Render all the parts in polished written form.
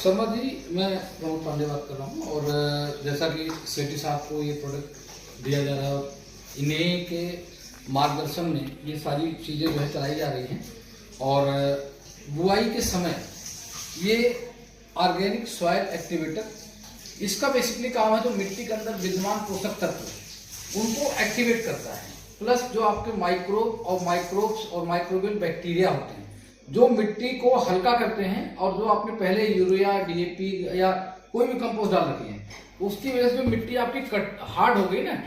शर्मा जी, मैं प्रमोद पांडे बात कर रहा हूँ। और जैसा कि सेठी साहब को ये प्रोडक्ट दिया जा रहा है, इन्हीं के मार्गदर्शन में ये सारी चीज़ें जो है चलाई जा रही हैं। और बुआई के समय ये ऑर्गेनिक सॉइल एक्टिवेटर, इसका बेसिकली काम है जो मिट्टी के अंदर विद्यमान पोषक तत्व उनको एक्टिवेट करता है, प्लस जो आपके माइक्रोब्स और माइक्रोबियल बैक्टीरिया होते हैं जो मिट्टी को हल्का करते हैं। और जो आपने पहले यूरिया, डीएपी या कोई भी कंपोस्ट डाल रखी है, उसकी वजह से मिट्टी आपकी हार्ड हो गई ना,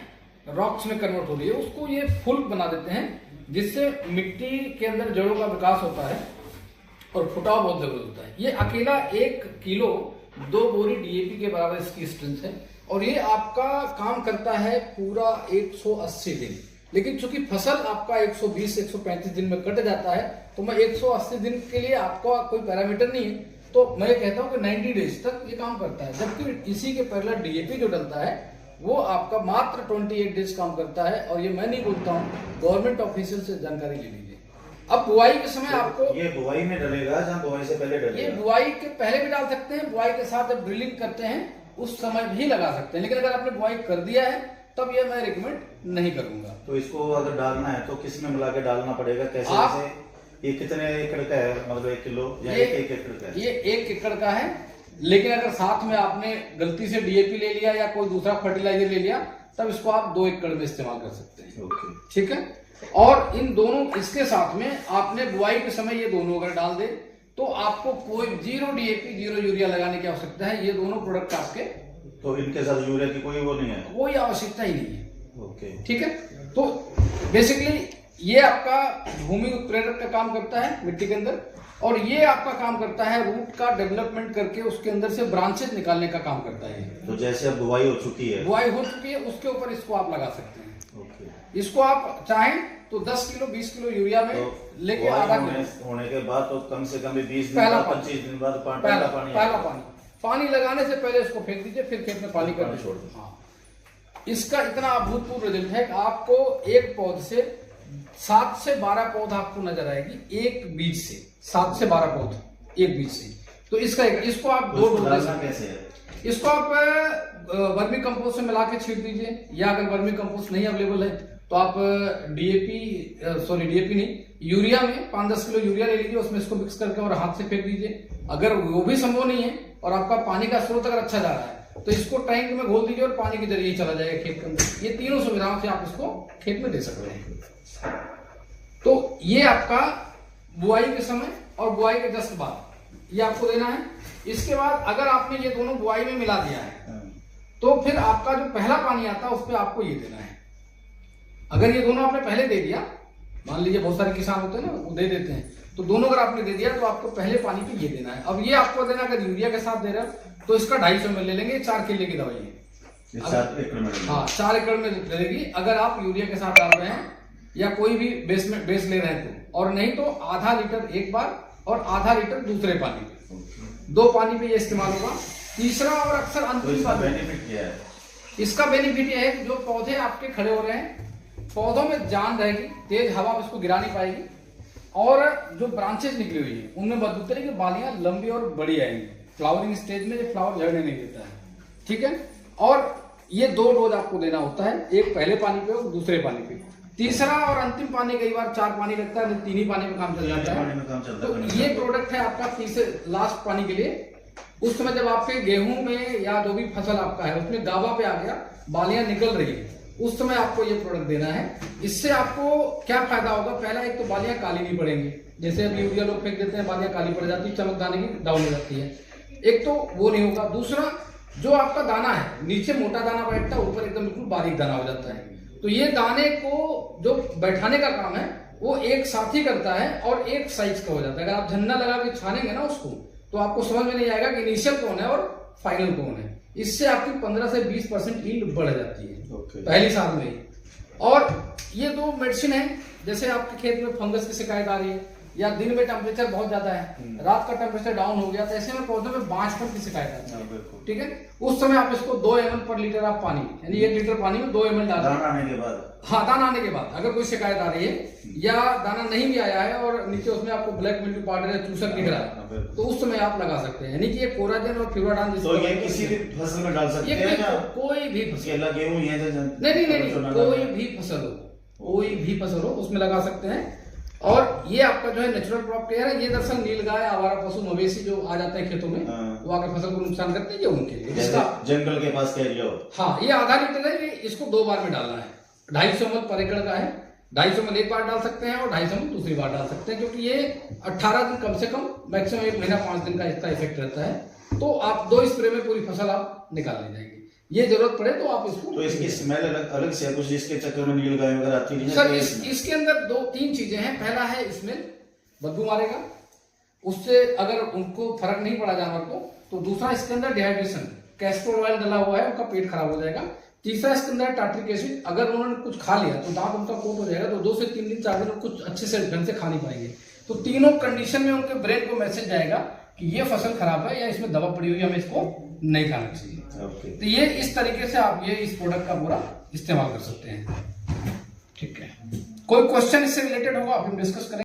रॉक्स में कन्वर्ट हो रही है, उसको ये फुल बना देते हैं, जिससे मिट्टी के अंदर जड़ों का विकास होता है और फुटाव बहुत जरूरत होता है। ये अकेला 1 किलो 2 बोरी डीएपी के बराबर इसकी स्ट्रेंथ है। और ये आपका काम करता है पूरा 180 दिन। लेकिन चूंकि फसल आपका 120-135 दिन में कट जाता है, तो मैं 180 दिन के लिए आपका कोई पैरामीटर नहीं है, तो मैं कहता हूं कि 90 डेज तक ये काम करता है। जबकि इसी के पैरेलल डीएपी जो डलता है वो आपका मात्र 28 डेज काम करता है। और ये मैं नहीं बोलता हूँ, गवर्नमेंट ऑफिशियल से जानकारी ले लीजिए। अब बुआई के समय आपको ये बुआई में डलेगा या बुआई से पहले डलेगा? ये बुआई के पहले भी डाल सकते हैं, बुआई के साथ जब ड्रिलिंग करते हैं उस समय भी लगा सकते हैं। लेकिन अगर आपने बुआई कर दिया है तब ये मैं रिकमेंड नहीं करूंगा। तो इसको अगर डालना है तो किस में मिला के डालना पड़ेगा? कैसे? ये कितने एकड़ का है? मतलब 1 किलो या 1 एकड़ का है? ये 1 एकड़ का है। लेकिन अगर साथ में आपने गलती से डीएपी ले लिया या कोई दूसरा फर्टिलाइजर ले लिया, तब इसको आप 2 एकड़ में इस्तेमाल कर सकते हैं। ठीक है। और इन दोनों, इसके साथ में आपने बुआई के समय ये दोनों अगर डाल दे तो आपको कोई 0 डीएपी 0 यूरिया लगाने की आवश्यकता है। ये दोनों प्रोडक्ट आपके, तो इनके साथ यूरिया की कोई वो नहीं है? कोई आवश्यकता ही नहीं है। ओके, ठीक है। तो बेसिकली ये आपका भूमि उत्प्रेरक का काम करता है मिट्टी के अंदर, और ये आपका काम करता है रूट का डेवलपमेंट करके उसके अंदर से ब्रांचेस निकालने का काम करता है। तो जैसे अब बुआई हो चुकी है, उसके ऊपर इसको आप लगा सकते हैं। ओके। इसको आप चाहें तो 10 किलो 20 किलो यूरिया में तो लेके आधा होने के बाद तो कम से कम 20 दिन पहला 25 दिन बाद पहला पानी लगाने से पहले इसको फेंक दीजिए, फिर खेत में पानी करके छोड़ दीजिए। हाँ, इसका इतना अभूतपूर्व रिजल्ट है कि आपको एक पौध से 7 से 12 पौध आपको नजर आएगी एक बीज से। 7 से 12 पौध एक बीज से। तो इसको आप 2 डोज कैसे है? इसको आप वर्मी कंपोस्ट से मिला के छीट दीजिए, या अगर वर्मी कंपोस्ट नहीं अवेलेबल है तो आप डीएपी नहीं, यूरिया में 5-10 किलो यूरिया ले लीजिए, उसमें इसको मिक्स करके और हाथ से फेंक दीजिए। अगर वो भी संभव नहीं है और आपका पानी का स्रोत अगर अच्छा जा रहा है तो इसको टैंक में घोल दीजिए और पानी के जरिए चला जाएगा खेत के अंदर। ये तीनों सुविधाओं से आप इसको खेत में दे सकते हैं। तो ये आपका बुआई के समय और बुआई के जस्ट बाद ये आपको देना है। इसके बाद अगर आपने ये दोनों बुआई में मिला दिया है तो फिर आपका जो पहला पानी आता है उस पर आपको ये देना है। अगर ये दोनों आपने पहले दे दिया, मान लीजिए बहुत सारे किसान होते हैं ना, वो दे देते हैं, तो दोनों अगर आपने दे दिया तो आपको पहले पानी पे ये देना है। अब ये आपको देना, अगर यूरिया के साथ दे रहे हो तो इसका 250 ml ले लेंगे। 4 किलो की दवाई है। 4 एकड़ में? हाँ, 4 एकड़ में लगेगी अगर आप यूरिया के साथ डाल रहे हैं या कोई भी बेस ले रहे हैं तो। और नहीं तो आधा लीटर एक बार और आधा लीटर दूसरे पानी पे, 2 पानी पे ये इस्तेमाल होगा। तीसरा और अक्सर अंतिम बेनिफिट क्या है? इसका बेनिफिट ये है कि जो पौधे आपके खड़े हो रहे हैं, पौधों में जान रहेगी, तेज हवा उसको गिरा नहीं पाएगी, और जो ब्रांचेस निकली हुई है उनमें मजबूत तरह की बालियां लंबी और बड़ी आएंगी। फ्लावरिंग स्टेज में ये फ्लावर झड़ने नहीं देता है। ठीक है। और ये 2 डोज आपको देना होता है, एक पहले पानी पे और दूसरे पानी पे। तीसरा और अंतिम पानी कई बार 4 पानी लगता है, 3 ही पानी में काम चल जाता है। तो ये प्रोडक्ट है आपका तीसरे लास्ट पानी के लिए। उस समय जब आपके गेहूं में या जो भी फसल आपका है उसमें गाबा पे आ गया, बालियां निकल रही है, उस समय आपको ये प्रोडक्ट देना है। इससे आपको क्या फायदा होगा? पहला, एक तो बालियां काली नहीं पड़ेंगी। जैसे अब यूरिया लोग फेंक देते हैं, बालियां काली पड़ जाती है, चमक दाने की डाउन हो जाती है, एक तो वो नहीं होगा। दूसरा, जो आपका दाना है नीचे मोटा दाना बैठता है, ऊपर एकदम बिल्कुल बारीक दाना हो जाता है। तो ये दाने को जो बैठाने का काम है वो एक साथ ही करता है और एक साइज का हो जाता है। अगर आप झन्ना लगा के छानेंगे ना उसको, तो आपको समझ में नहीं आएगा कि इनिशियल कौन है और फाइनल कौन है। इससे आपकी 15 से 20% यील्ड बढ़ जाती है पहली साल में ही। और ये 2 मेडिसिन है। जैसे आपके खेत में फंगस की शिकायत आ रही है या दिन में टेम्परेचर बहुत ज्यादा है, रात का टेम्परेचर डाउन हो गया, तो ऐसे में पौधों में बांझपन की शिकायत आती है। बिल्कुल। ठीक है, उस समय आप इसको 2 ml पर लीटर आप पानी, यानी 1 लीटर पानी में 2 ml डाल, दाना आने के बाद, हाँ दाना आने के बाद अगर कोई शिकायत आ रही है या दाना नहीं भी आया है और नीचे उसमें आपको ब्लैक मिल्ट्यू पाउडर या चूसक दिख रहा है, तो उस समय आप लगा सकते हैं। यानी कि ये कोराजेन और फ्यूराडान, तो ये किसी भी फसल में डाल सकते हैं क्या? कोई भी फसल, गेहूं ही है नहीं, कोई भी फसल हो, कोई भी फसल हो उसमें लगा सकते हैं। और ये आपका जो है नेचुरल क्रॉप केयर है। ये दरअसल नीलगाय, आवारा पशु, मवेशी जो आ जाते हैं खेतों में, वो आकर फसल को नुकसान करते हैं, ये उनके लिए, जिसका जंगल के पास कह लो। हाँ, ये आधा लीटर है, ये इसको 2 बार में डालना है। 250 ml पर एकड़ का है, 250 ml एक बार डाल सकते हैं और 250 ml दूसरी बार डाल सकते हैं, क्योंकि ये 18 दिन कम से कम, मैक्सिमम 1 महीना 5 दिन का इसका इफेक्ट रहता है। तो आप 2 स्प्रे में पूरी फसल आप निकाल ले जाएंगे। ये जरूरत पड़े तो आप इसको, तो इसकी स्मेल अलग से कुछ, जिसके चक्कर में नीलगाय वगैरह आती नहीं है सर? इसके अंदर 2-3 चीजें हैं। पहला है स्मेल, बदबू मारेगा, उससे अगर उनको फर्क नहीं पड़ा जानवर को, तो दूसरा इसके अंदर डिहाइड्रेशन, कैस्टर ऑयल डला हुआ है, उनका पेट खराब हो जाएगा। तीसरा इसके अंदर टार्ट्रिक एसिड, अगर उन्होंने कुछ खा लिया तो दांत उनका कोट हो जाएगा, तो 2 से 3 दिन 4 दिन कुछ अच्छे से ढंग से खा नहीं पाएंगे। तो तीनों कंडीशन में उनके ब्रेन को मैसेज जाएगा कि ये फसल खराब है या इसमें दवा पड़ी हुई है, हमें इसको नहीं खाना चाहिए। तो ये इस तरीके से आप ये इस प्रोडक्ट का पूरा इस्तेमाल कर सकते हैं। ठीक है, कोई क्वेश्चन इससे रिलेटेड होगा आप हम डिस्कस करेंगे।